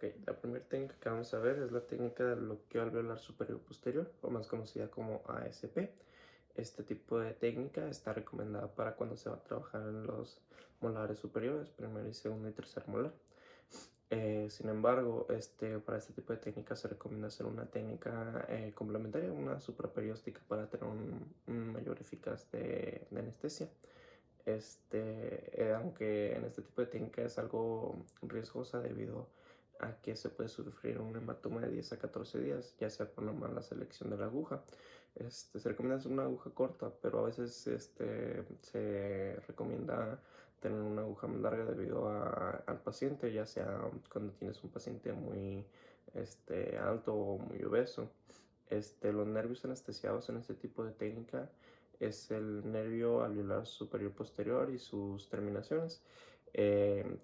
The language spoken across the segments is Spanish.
Ok, la primera técnica que vamos a ver es la técnica del bloqueo alveolar superior posterior, o más conocida como ASP. Este tipo de técnica está recomendada para cuando se va a trabajar en los molares superiores, primero y segundo y tercer molar. Sin embargo, para este tipo de técnica se recomienda hacer una técnica complementaria, una supraperióstica para tener un mayor eficaz de anestesia. Aunque en este tipo de técnica es algo riesgosa debido a que se puede sufrir un hematoma de 10 a 14 días, ya sea por la mala selección de la aguja. Se recomienda hacer una aguja corta, pero a veces se recomienda tener una aguja más larga debido al paciente, ya sea cuando tienes un paciente muy alto o muy obeso. Los nervios anestesiados en este tipo de técnica es el nervio alveolar superior posterior y sus terminaciones.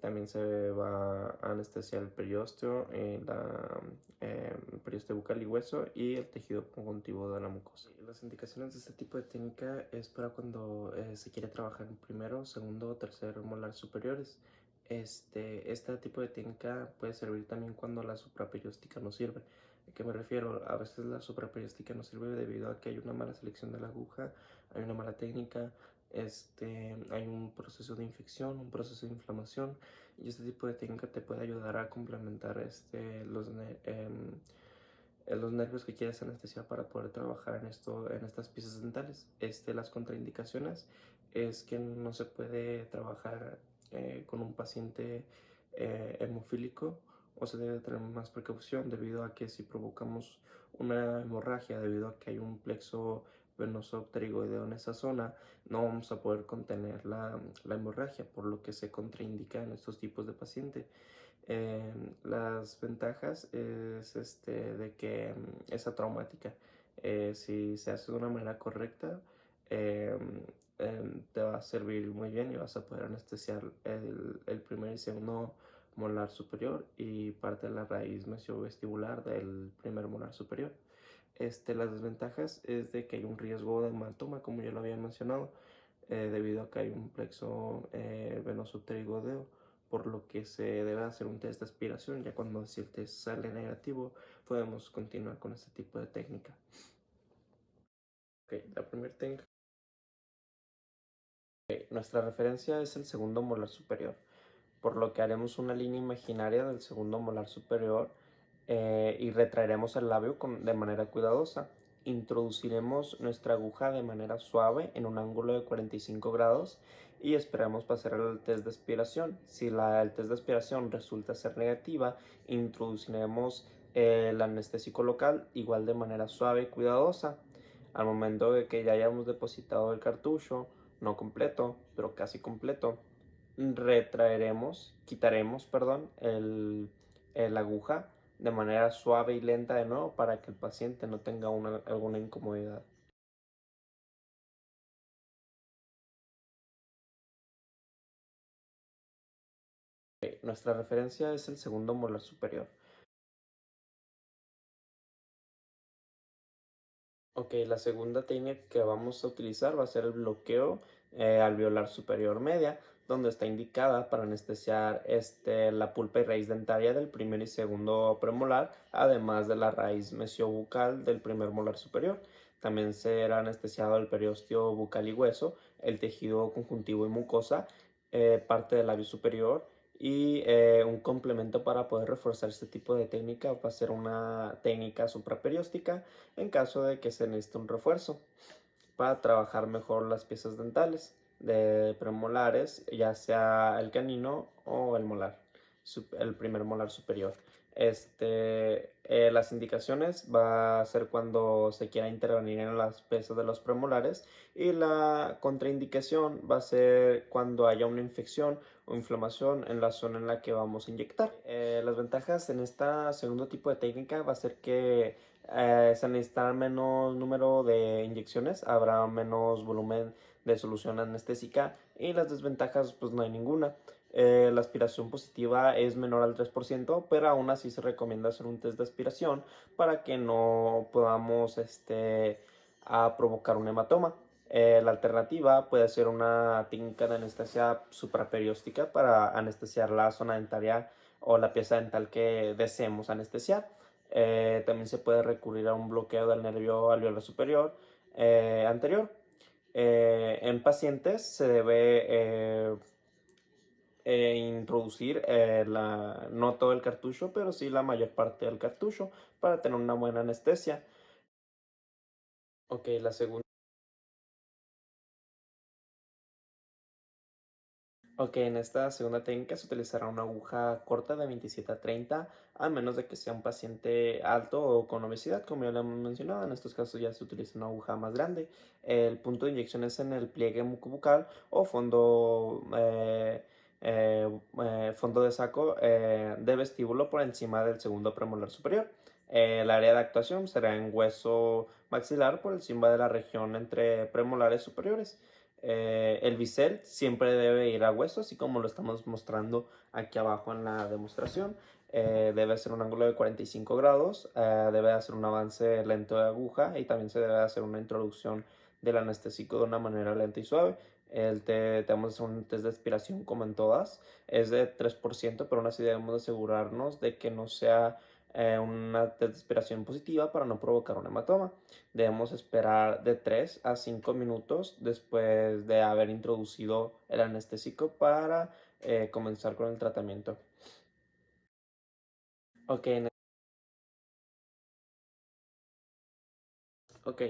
También se va a anestesiar el periósteo, el periósteo bucal y hueso y el tejido conjuntivo de la mucosa. Las indicaciones de este tipo de técnica es para cuando se quiere trabajar en primero, segundo o tercer molar superiores. Este tipo de técnica puede servir también cuando la supraperióstica no sirve. ¿A qué me refiero? A veces la supraperióstica no sirve debido a que hay una mala selección de la aguja, hay una mala técnica, hay un proceso de infección, un proceso de inflamación, y este tipo de técnica te puede ayudar a complementar los nervios que quieres anestesiar para poder trabajar en estas piezas dentales. Las contraindicaciones es que no se puede trabajar con un paciente hemofílico, o se debe tener más precaución debido a que si provocamos una hemorragia debido a que hay un plexo venoso pterigoideo en esa zona, no vamos a poder contener la hemorragia, por lo que se contraindica en estos tipos de paciente. Las ventajas es de que es atraumática. Si se hace de una manera correcta, em, te va a servir muy bien y vas a poder anestesiar el primer y segundo molar superior y parte de la raíz mesiovestibular del primer molar superior. Las desventajas es de que hay un riesgo de hematoma, como ya lo había mencionado, debido a que hay un plexo venoso pterigoideo, por lo que se debe hacer un test de aspiración. Ya cuando si el test sale negativo, podemos continuar con este tipo de técnica. Okay, la primera técnica. Nuestra referencia es el segundo molar superior, por lo que haremos una línea imaginaria del segundo molar superior y retraeremos el labio de manera cuidadosa. Introduciremos nuestra aguja de manera suave en un ángulo de 45 grados y esperamos pasar el test de aspiración. Si el test de aspiración resulta ser negativa, introduciremos el anestésico local igual de manera suave y cuidadosa. Al momento de que ya hayamos depositado el cartucho, no completo, pero casi completo, quitaremos, el aguja de manera suave y lenta de nuevo para que el paciente no tenga alguna incomodidad. Nuestra referencia es el segundo molar superior. Ok, la segunda técnica que vamos a utilizar va a ser el bloqueo alveolar superior media, donde está indicada para anestesiar la pulpa y raíz dentaria del primer y segundo premolar, además de la raíz mesiobucal del primer molar superior. También será anestesiado el periósteo bucal y hueso, el tejido conjuntivo y mucosa, parte del labio superior, y un complemento para poder reforzar este tipo de técnica va a ser una técnica supraperióstica en caso de que se necesite un refuerzo para trabajar mejor las piezas dentales de premolares, ya sea el canino o el molar, el primer molar superior. Las indicaciones va a ser cuando se quiera intervenir en las piezas de los premolares, y la contraindicación va a ser cuando haya una infección o inflamación en la zona en la que vamos a inyectar. Las ventajas en este segundo tipo de técnica va a ser que se necesitará menos número de inyecciones, habrá menos volumen de solución anestésica, y las desventajas pues no hay ninguna. La aspiración positiva es menor al 3%, pero aún así se recomienda hacer un test de aspiración para que no podamos provocar un hematoma. La alternativa puede ser una técnica de anestesia supraperióstica para anestesiar la zona dentaria o la pieza dental que deseemos anestesiar. También se puede recurrir a un bloqueo del nervio alveolar superior anterior. En pacientes se debe introducir no todo el cartucho, pero sí la mayor parte del cartucho para tener una buena anestesia. Ok, la segunda. Ok, en esta segunda técnica se utilizará una aguja corta de 27 a 30, a menos de que sea un paciente alto o con obesidad, como ya lo hemos mencionado. En estos casos ya se utiliza una aguja más grande. El punto de inyección es en el pliegue mucobucal o fondo de saco de vestíbulo por encima del segundo premolar superior. El área de actuación será en hueso maxilar por encima de la región entre premolares superiores. El bisel siempre debe ir a hueso, así como lo estamos mostrando aquí abajo en la demostración. Debe hacer un ángulo de 45 grados, debe hacer un avance lento de aguja y también se debe hacer una introducción del anestésico de una manera lenta y suave. Te vamos a hacer un test de aspiración como en todas, es de 3%, pero aún así debemos asegurarnos de que no sea una test de aspiración positiva para no provocar un hematoma. Debemos esperar de 3 a 5 minutos después de haber introducido el anestésico para comenzar con el tratamiento. Ok, ok,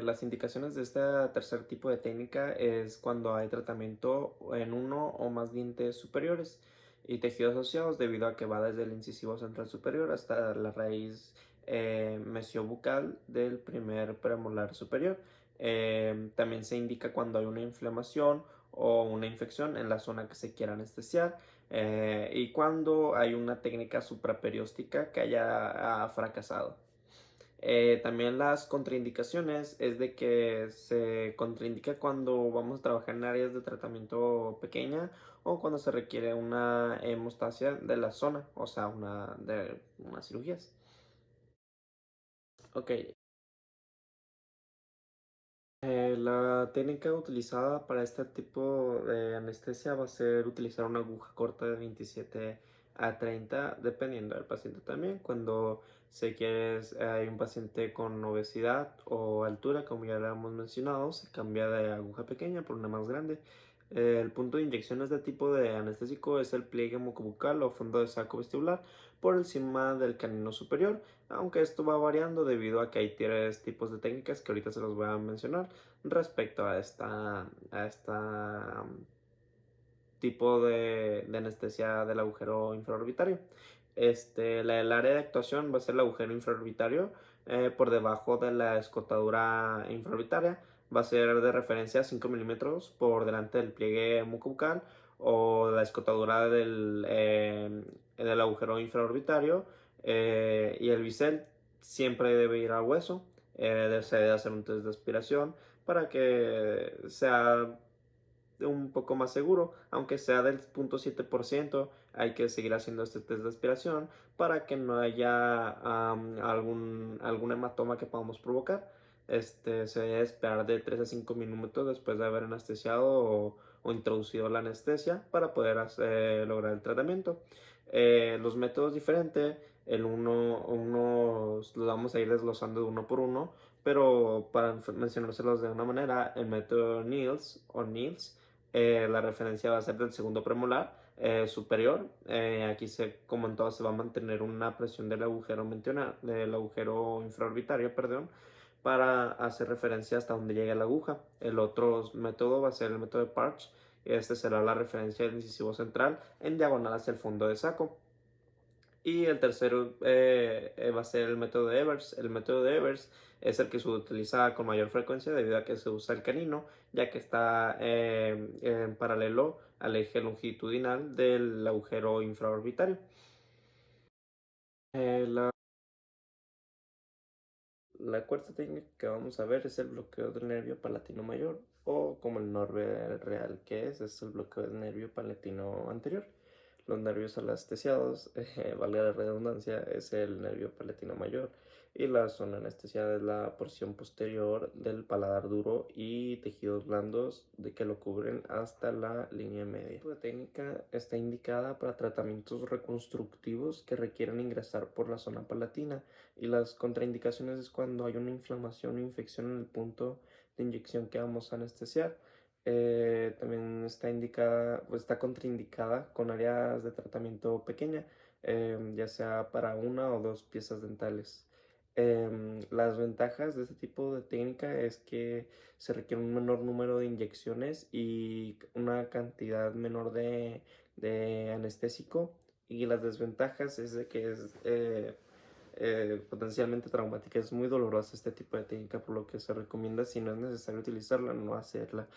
las indicaciones de este tercer tipo de técnica es cuando hay tratamiento en uno o más dientes superiores y tejidos asociados, debido a que va desde el incisivo central superior hasta la raíz mesiobucal del primer premolar superior. También se indica cuando hay una inflamación o una infección en la zona que se quiera anestesiar, y cuando hay una técnica supraperióstica que haya fracasado. También las contraindicaciones es de que se contraindica cuando vamos a trabajar en áreas de tratamiento pequeña o cuando se requiere una hemostasia de la zona, o sea, de unas cirugías. Ok, la técnica utilizada para este tipo de anestesia va a ser utilizar una aguja corta de 27 a 30, dependiendo del paciente también. Cuando se quiere, hay un paciente con obesidad o altura, como ya lo hemos mencionado, se cambia de aguja pequeña por una más grande. El punto de inyección de este tipo de anestésico es el pliegue mucobucal o fondo de saco vestibular por encima del canino superior, aunque esto va variando debido a que hay tres tipos de técnicas que ahorita se los voy a mencionar respecto a esta tipo de anestesia del agujero infraorbitario. El área de actuación va a ser el agujero infraorbitario por debajo de la escotadura infraorbitaria. Va a ser de referencia 5 milímetros por delante del pliegue mucobucal o la escotadura del agujero infraorbitario, y el bisel siempre debe ir al hueso. Se debe hacer un test de aspiración para que sea un poco más seguro, aunque sea del 0.7%. Hay que seguir haciendo este test de aspiración para que no haya algún hematoma que podamos provocar. Se debe esperar de 3 a 5 minutos después de haber anestesiado o introducido la anestesia para poder lograr el tratamiento. Los métodos diferentes, los vamos a ir desglosando de uno por uno, pero para mencionárselos de una manera, el método Niels, la referencia va a ser del segundo premolar superior. Aquí, como en todo, se va a mantener una presión del agujero infraorbitario, perdón, para hacer referencia hasta donde llegue la aguja. El otro método va a ser el método de Parch. Este será la referencia del incisivo central en diagonal hacia el fondo de saco. Y el tercero va a ser el método de Evers. El método de Evers es el que se utiliza con mayor frecuencia debido a que se usa el canino, ya que está en paralelo al eje longitudinal del agujero infraorbitario. La cuarta técnica que vamos a ver es el bloqueo del nervio palatino mayor, o como el nombre real que es el bloqueo del nervio palatino anterior. Los nervios anestesiados, valga la redundancia, es el nervio palatino mayor y la zona anestesiada es la porción posterior del paladar duro y tejidos blandos de que lo cubren hasta la línea media. La técnica está indicada para tratamientos reconstructivos que requieren ingresar por la zona palatina y las contraindicaciones es cuando hay una inflamación o infección en el punto de inyección que vamos a anestesiar. También está indicada, pues está contraindicada con áreas de tratamiento pequeña, ya sea para una o dos piezas dentales. Las ventajas de este tipo de técnica es que se requiere un menor número de inyecciones y una cantidad menor de anestésico. Y las desventajas es de que es potencialmente traumática. Es muy dolorosa este tipo de técnica, por lo que se recomienda, si no es necesario utilizarla, no hacerla.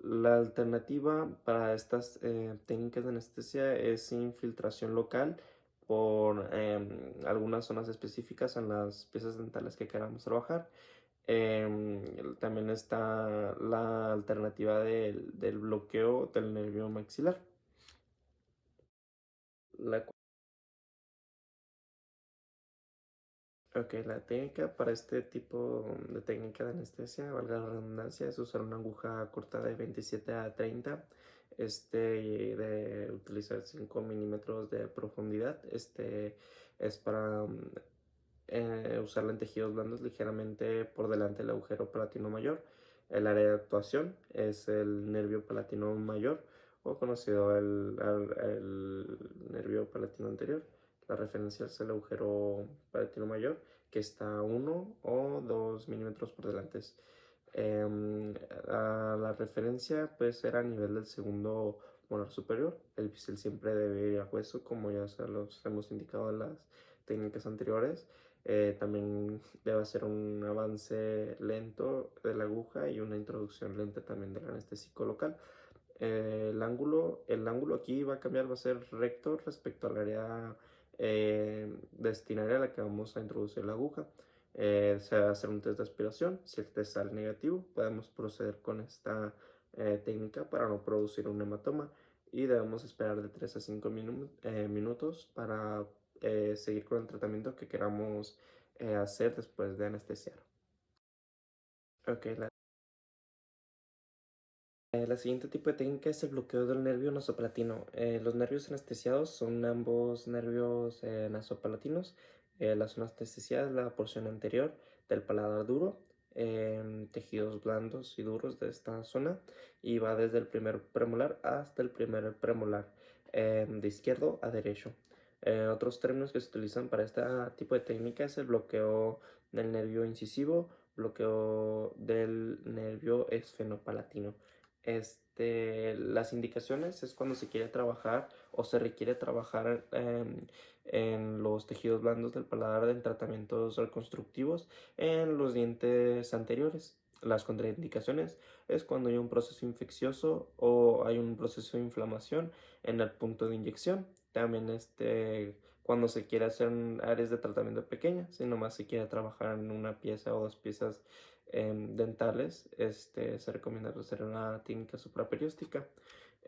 La alternativa para estas técnicas de anestesia es infiltración local por algunas zonas específicas en las piezas dentales que queramos trabajar. También está la alternativa del bloqueo del nervio maxilar. La Ok, la técnica para este tipo de técnica de anestesia, valga la redundancia, es usar una aguja corta de 27 a 30, y de utilizar 5 milímetros de profundidad. Es para usarla en tejidos blandos ligeramente por delante del agujero palatino mayor. El área de actuación es el nervio palatino mayor o conocido el nervio palatino anterior. La referencia es el agujero palatino mayor que está a 1 o 2 milímetros por delante. La referencia puede ser a nivel del segundo molar superior. El bisel siempre debe ir a hueso, como ya se los hemos indicado en las técnicas anteriores. También debe ser un avance lento de la aguja y una introducción lenta también del anestésico local. El ángulo aquí va a cambiar, va a ser recto respecto al área destinaria a la que vamos a introducir la aguja. Se va a hacer un test de aspiración. Si el test sale negativo, podemos proceder con esta técnica para no producir un hematoma y debemos esperar de 3 a 5 minutos para seguir con el tratamiento que queramos hacer después de anestesiar. Ok, la siguiente tipo de técnica es el bloqueo del nervio nasoplatino. Los nervios anestesiados son ambos nervios nasopalatinos. La zona anestesiada es la porción anterior del paladar duro, tejidos blandos y duros de esta zona, y va desde el primer premolar hasta el primer premolar, de izquierdo a derecho. Otros términos que se utilizan para este tipo de técnica es el bloqueo del nervio incisivo, bloqueo del nervio esfenopalatino. Las indicaciones es cuando se quiere trabajar o se requiere trabajar en los tejidos blandos del paladar en tratamientos reconstructivos en los dientes anteriores. Las contraindicaciones es cuando hay un proceso infeccioso o hay un proceso de inflamación en el punto de inyección. También cuando se quiere hacer áreas de tratamiento pequeñas, si nomás se quiere trabajar en una pieza o dos piezas dentales, se recomienda hacer una técnica supraperióstica.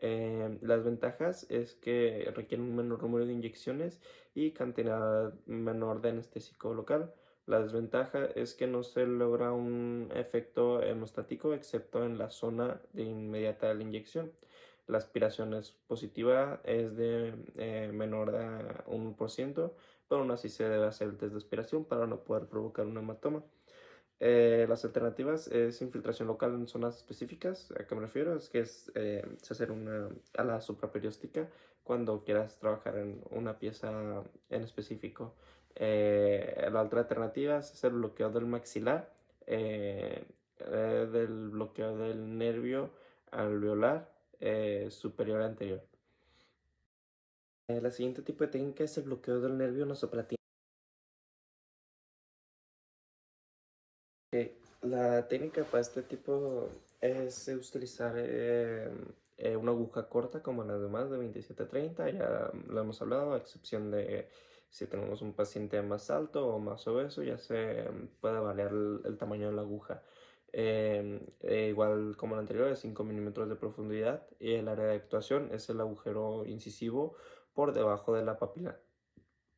Las ventajas es que requieren un menor número de inyecciones y cantidad menor de anestésico local. La desventaja es que no se logra un efecto hemostático excepto en la zona de inmediata de la inyección. La aspiración es positiva, es de menor a 1%, pero aún así se debe hacer el test de aspiración para no poder provocar un hematoma. Las alternativas es infiltración local en zonas específicas. ¿A qué me refiero? Es que es hacer una ala supraperióstica cuando quieras trabajar en una pieza en específico. La otra alternativa es hacer bloqueo del maxilar, del bloqueo del nervio alveolar superior anterior. La siguiente tipo de técnica es el bloqueo del nervio nasoplatino. La técnica para este tipo es utilizar una aguja corta como las demás de 27 a 30, ya lo hemos hablado, a excepción de si tenemos un paciente más alto o más obeso, ya se puede variar el tamaño de la aguja. Igual como la anterior, es 5 milímetros de profundidad y el área de actuación es el agujero incisivo por debajo de la papila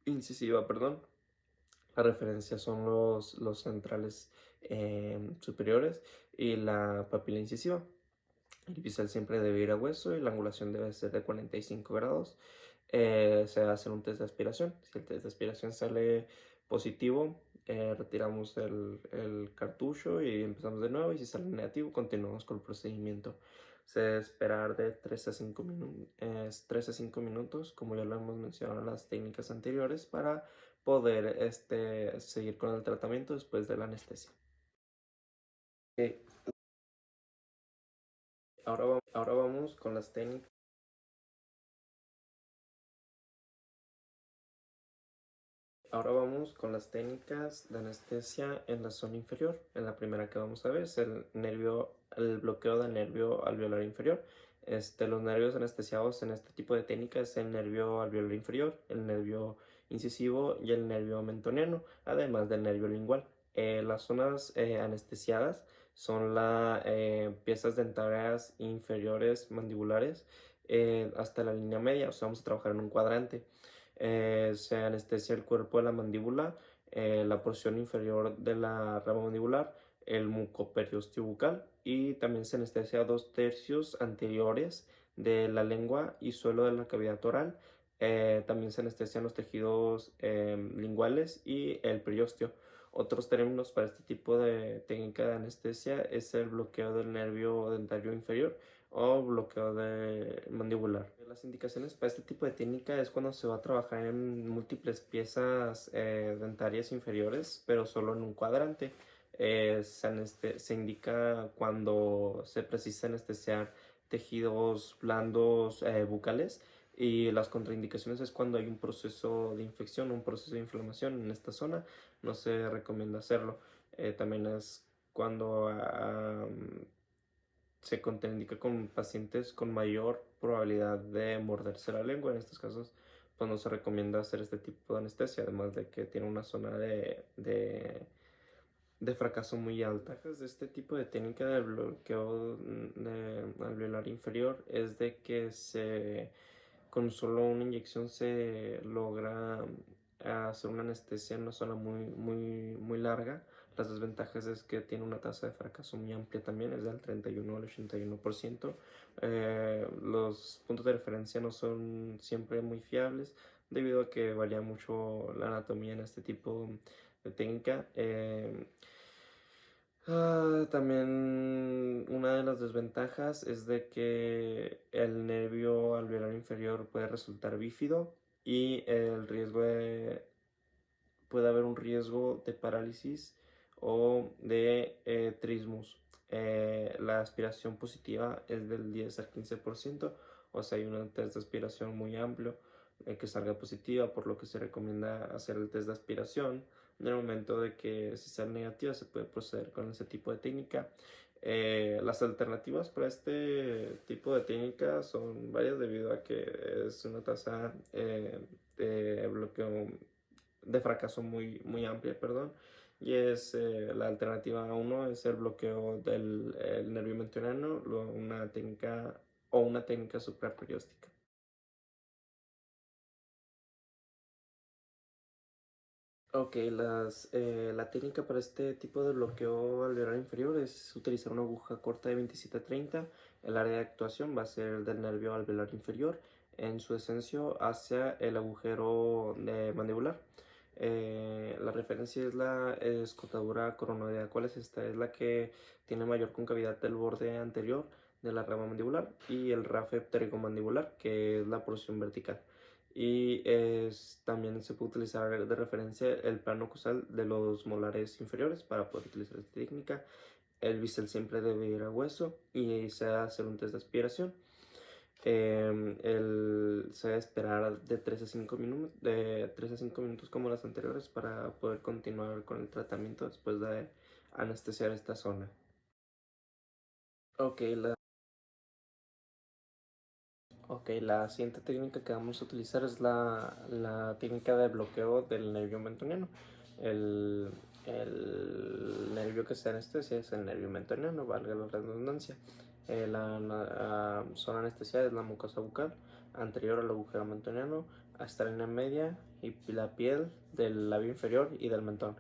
incisiva, perdón. La referencia son los centrales superiores y la papila incisiva. El bisel siempre debe ir a hueso y la angulación debe ser de 45 grados. Se hace un test de aspiración. Si el test de aspiración sale positivo, retiramos el cartucho y empezamos de nuevo. Y si sale negativo, continuamos con el procedimiento. Se debe esperar de 3 a 5 3 a 5 minutos, como ya lo hemos mencionado en las técnicas anteriores, para poder seguir con el tratamiento después de la anestesia. Ok, ahora vamos con las técnicas. Ahora vamos con las técnicas de anestesia en la zona inferior. En la primera que vamos a ver es el bloqueo del nervio alveolar inferior. Los nervios anestesiados en este tipo de técnica es el nervio alveolar inferior, el nervio incisivo y el nervio mentoniano, además del nervio lingual. Las zonas anestesiadas son las piezas dentarias inferiores mandibulares hasta la línea media, o sea, vamos a trabajar en un cuadrante. Se anestesia el cuerpo de la mandíbula, la porción inferior de la rama mandibular, el mucoperiostio bucal y también se anestesia 2/3 anteriores de la lengua y suelo de la cavidad oral. También se anestesian los tejidos linguales y el periostio. Otros términos para este tipo de técnica de anestesia es el bloqueo del nervio dentario inferior o bloqueo de mandibular. Las indicaciones para este tipo de técnica es cuando se va a trabajar en múltiples piezas dentarias inferiores, pero solo en un cuadrante. Se indica cuando se precisa anestesiar tejidos blandos bucales y las contraindicaciones es cuando hay un proceso de infección, un proceso de inflamación en esta zona, no se recomienda hacerlo. También es cuando se contraindica con pacientes con mayor probabilidad de morderse la lengua. En estos casos, pues no se recomienda hacer este tipo de anestesia, además de que tiene una zona de fracaso muy alta. De este tipo de técnica de bloqueo alveolar inferior es de que con solo una inyección se logra hacer una anestesia en una zona muy larga. Las desventajas es que tiene una tasa de fracaso muy amplia también, es del 31 al 81%. Los puntos de referencia no son siempre muy fiables debido a que varía mucho la anatomía en este tipo de técnica. También una de las desventajas es de que el nervio alveolar inferior puede resultar bífido y puede haber un riesgo de parálisis o de trismus. La aspiración positiva es del 10 al 15%, o sea, hay un test de aspiración muy amplio que salga positiva, por lo que se recomienda hacer el test de aspiración. En el momento de que si sale negativa, se puede proceder con ese tipo de técnica. Las alternativas para este tipo de técnica son varias debido a que es una tasa de bloqueo de fracaso muy amplia, perdón. Y es la alternativa uno es el bloqueo del el nervio mentoniano, una técnica supraperióstica. Ok, la técnica para este tipo de bloqueo alveolar inferior es utilizar una aguja corta de 27 a 30. El área de actuación va a ser el del nervio alveolar inferior en su descenso hacia el agujero mandibular. La referencia es la escotadura coronoidea. ¿Cuál es esta? Es la que tiene mayor concavidad del borde anterior de la rama mandibular y el rafe pterigomandibular, que es la porción vertical. Y también se puede utilizar de referencia el plano oclusal de los molares inferiores para poder utilizar esta técnica. El bisel siempre debe ir a hueso y se va a hacer un test de aspiración. Se va a esperar de 3 a 5 minutos, de 3 a 5 minutos como las anteriores para poder continuar con el tratamiento después de anestesiar esta zona. Ok, la siguiente técnica que vamos a utilizar es la técnica de bloqueo del nervio mentoniano. El nervio que se anestesia es el nervio mentoniano, valga la redundancia. La zona anestesiada es la mucosa bucal, anterior al agujero mentoniano, hasta la línea media y la piel del labio inferior y del mentón.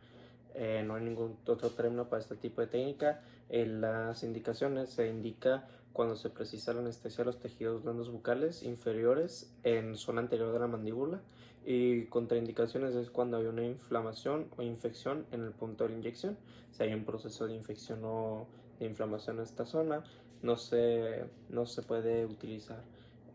No hay ningún otro término para este tipo de técnica. En las indicaciones se indica cuando se precisa la anestesia de los tejidos blandos bucales inferiores en zona anterior de la mandíbula, y contraindicaciones es cuando hay una inflamación o infección en el punto de la inyección. Si hay un proceso de infección o de inflamación en esta zona, no se puede utilizar.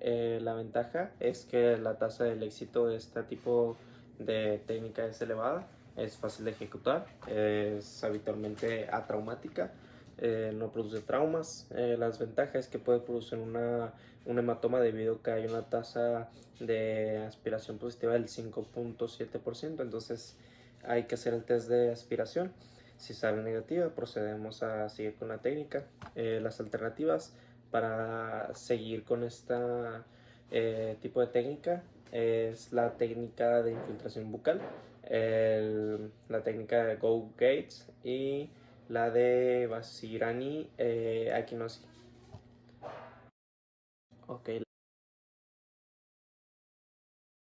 La ventaja es que la tasa del éxito de este tipo de técnica es elevada, es fácil de ejecutar, es habitualmente atraumática, no produce traumas. Las ventajas es que puede producir un hematoma debido a que hay una tasa de aspiración positiva del 5.7%, entonces hay que hacer el test de aspiración. Si sale negativa, procedemos a seguir con la técnica. Las alternativas para seguir con este tipo de técnica es la técnica de infiltración bucal, la técnica de Go Gates y la de Basirani Akinosi. Ok,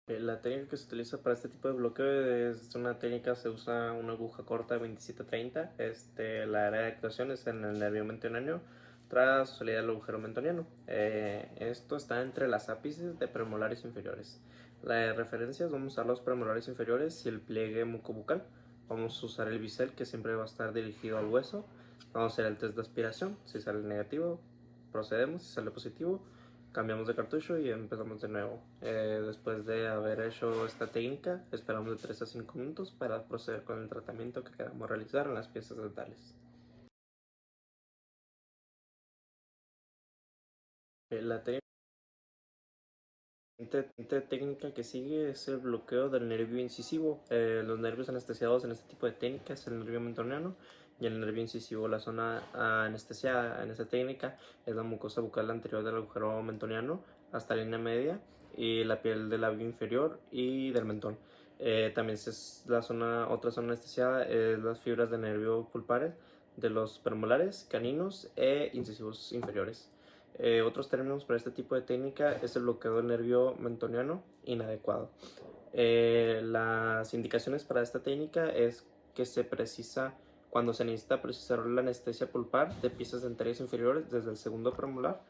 la técnica que se utiliza para este tipo de bloqueo es una técnica, se usa una aguja corta de 27-30. La área de actuación es en el nervio mentoniano tras salida del agujero mentoniano. Esto está entre las ápices de premolares inferiores. Las referencias: vamos a usar los premolares inferiores y el pliegue mucobucal. Vamos a usar el bisel, que siempre va a estar dirigido al hueso. Vamos a hacer el test de aspiración. Si sale negativo, procedemos. Si sale positivo, cambiamos de cartucho y empezamos de nuevo. Después de haber hecho esta técnica, esperamos de 3 a 5 minutos para proceder con el tratamiento que queramos realizar en las piezas dentales. La técnica que sigue es el bloqueo del nervio incisivo. Los nervios anestesiados en este tipo de técnica es el nervio mentoniano y el nervio incisivo. La zona anestesiada en esta técnica es la mucosa bucal anterior del agujero mentoniano hasta la línea media y la piel del labio inferior y del mentón. También es otra zona anestesiada es las fibras de nervio pulpares de los premolares, caninos e incisivos inferiores. Otros términos para este tipo de técnica es el bloqueo del nervio mentoniano inadecuado. Las indicaciones para esta técnica es que se precisa cuando se necesita precisar la anestesia pulpar de piezas dentarias inferiores desde el segundo premolar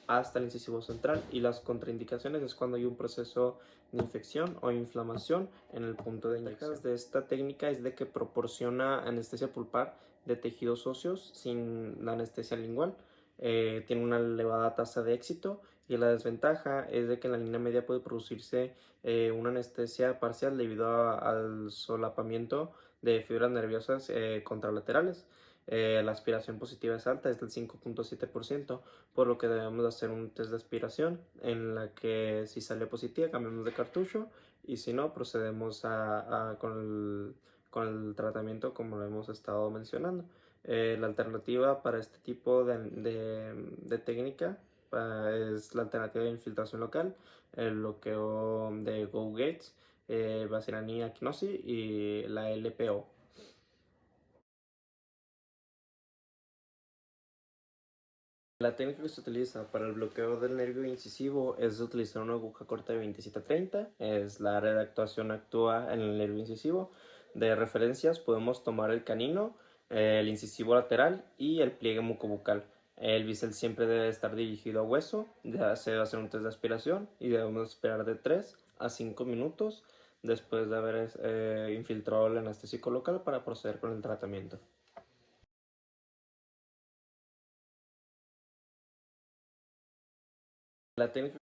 hasta el incisivo central, y las contraindicaciones es cuando hay un proceso de infección o inflamación en el punto de inyección. De esta técnica es de que proporciona anestesia pulpar de tejidos óseos sin la anestesia lingual. Tiene una elevada tasa de éxito, y la desventaja es de que en la línea media puede producirse una anestesia parcial debido al solapamiento de fibras nerviosas contralaterales. La aspiración positiva es alta, es del 5.7%, por lo que debemos hacer un test de aspiración en la que si sale positiva cambiamos de cartucho, y si no procedemos con el tratamiento como lo hemos estado mencionando. La alternativa para este tipo de técnica es la alternativa de infiltración local, el bloqueo de Go Gates, Basirani Akinosi y la LPO. La técnica que se utiliza para el bloqueo del nervio incisivo es utilizar una aguja corta de 27-30. Es la área de actuación, actúa en el nervio incisivo. De referencias podemos tomar el canino, el incisivo lateral y el pliegue mucobucal. El bisel siempre debe estar dirigido a hueso. Ya se debe hacer un test de aspiración y debemos esperar de 3 a 5 minutos después de haber infiltrado el anestésico local para proceder con el tratamiento. La técnica